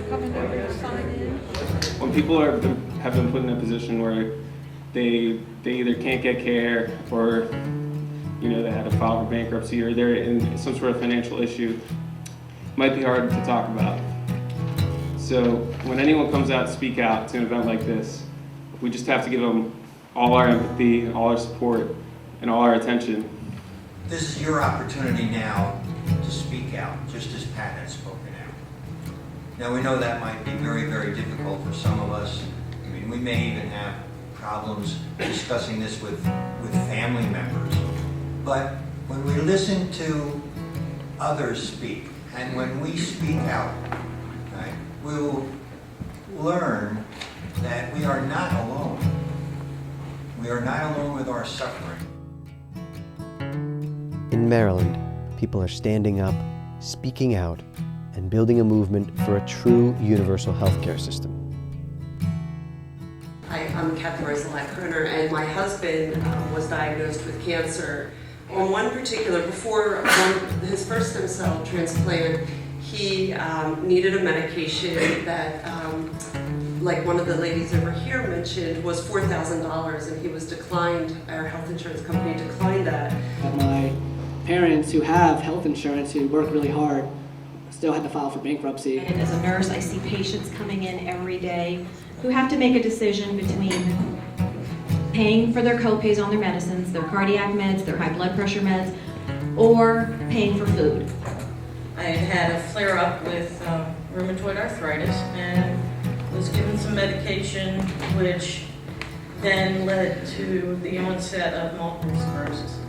coming over to sign in? When people have been put in a position where they either can't get care, or they had to file for bankruptcy, or they're in some sort of financial issue, it might be hard to talk about. So when anyone comes out to speak out to an event like this, we just have to give them all our empathy, all our support, and all our attention. This is your opportunity now to speak out, just as Pat had spoken out. Now we know that might be very, very difficult for some of us. I mean, we may even have problems discussing this with family members. But when we listen to others speak, and when we speak out, right, we'll learn that we are not alone. We are not alone with our suffering. In Maryland, people are standing up, speaking out, and building a movement for a true universal healthcare system. I'm Kathy Rosenlack-Kruner, and my husband was diagnosed with cancer. On one particular, before his first stem cell transplant, he needed a medication that, like one of the ladies over here mentioned, was $4,000, and he was declined, our health insurance company declined that. My parents who have health insurance, who work really hard, still had to file for bankruptcy. And as a nurse, I see patients coming in every day who have to make a decision between paying for their co-pays on their medicines, their cardiac meds, their high blood pressure meds, or paying for food. I had a flare-up with rheumatoid arthritis and was given some medication, which then led to the onset of multiple sclerosis.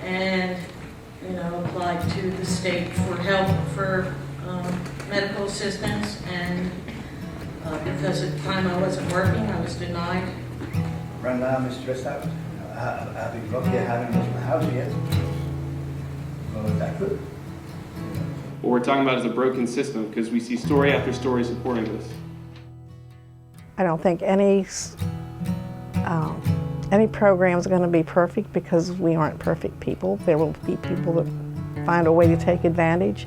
And applied to the state for help for medical assistance, and because at the time I wasn't working, I was denied. Right now I'm stressed out. I've been lucky I haven't lost my house yet. Well, that's good. What we're talking about is a broken system, because we see story after story supporting this. I don't think any program is going to be perfect, because we aren't perfect people. There will be people that find a way to take advantage,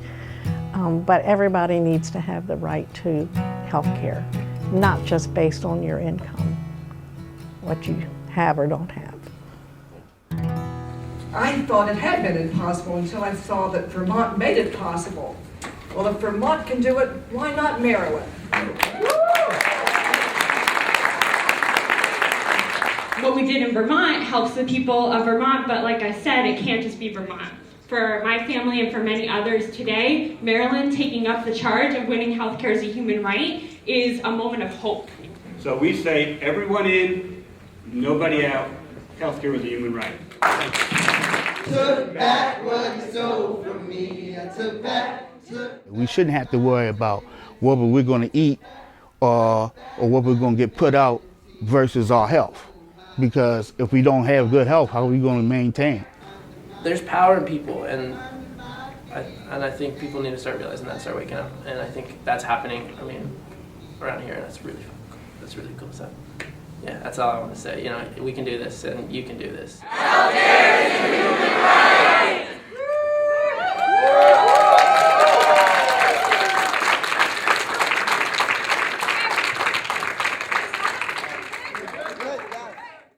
but everybody needs to have the right to health care, not just based on your income, what you have or don't have. I thought it had been impossible until I saw that Vermont made it possible. Well, if Vermont can do it, why not Maryland? What we did in Vermont helps the people of Vermont, but like I said, it can't just be Vermont. For my family and for many others today, Maryland taking up the charge of winning healthcare as a human right is a moment of hope. So we say everyone in, nobody out, healthcare is a human right. Took back what you stole from me. I took back. We shouldn't have to worry about what we're going to eat or what we're going to get put out versus our health. Because if we don't have good health, how are we going to maintain? There's power in people, and I think people need to start realizing that and start waking up. And I think that's happening, around here, and that's really cool. So, yeah, that's all I want to say. We can do this, and you can do this. Healthcare is a human right.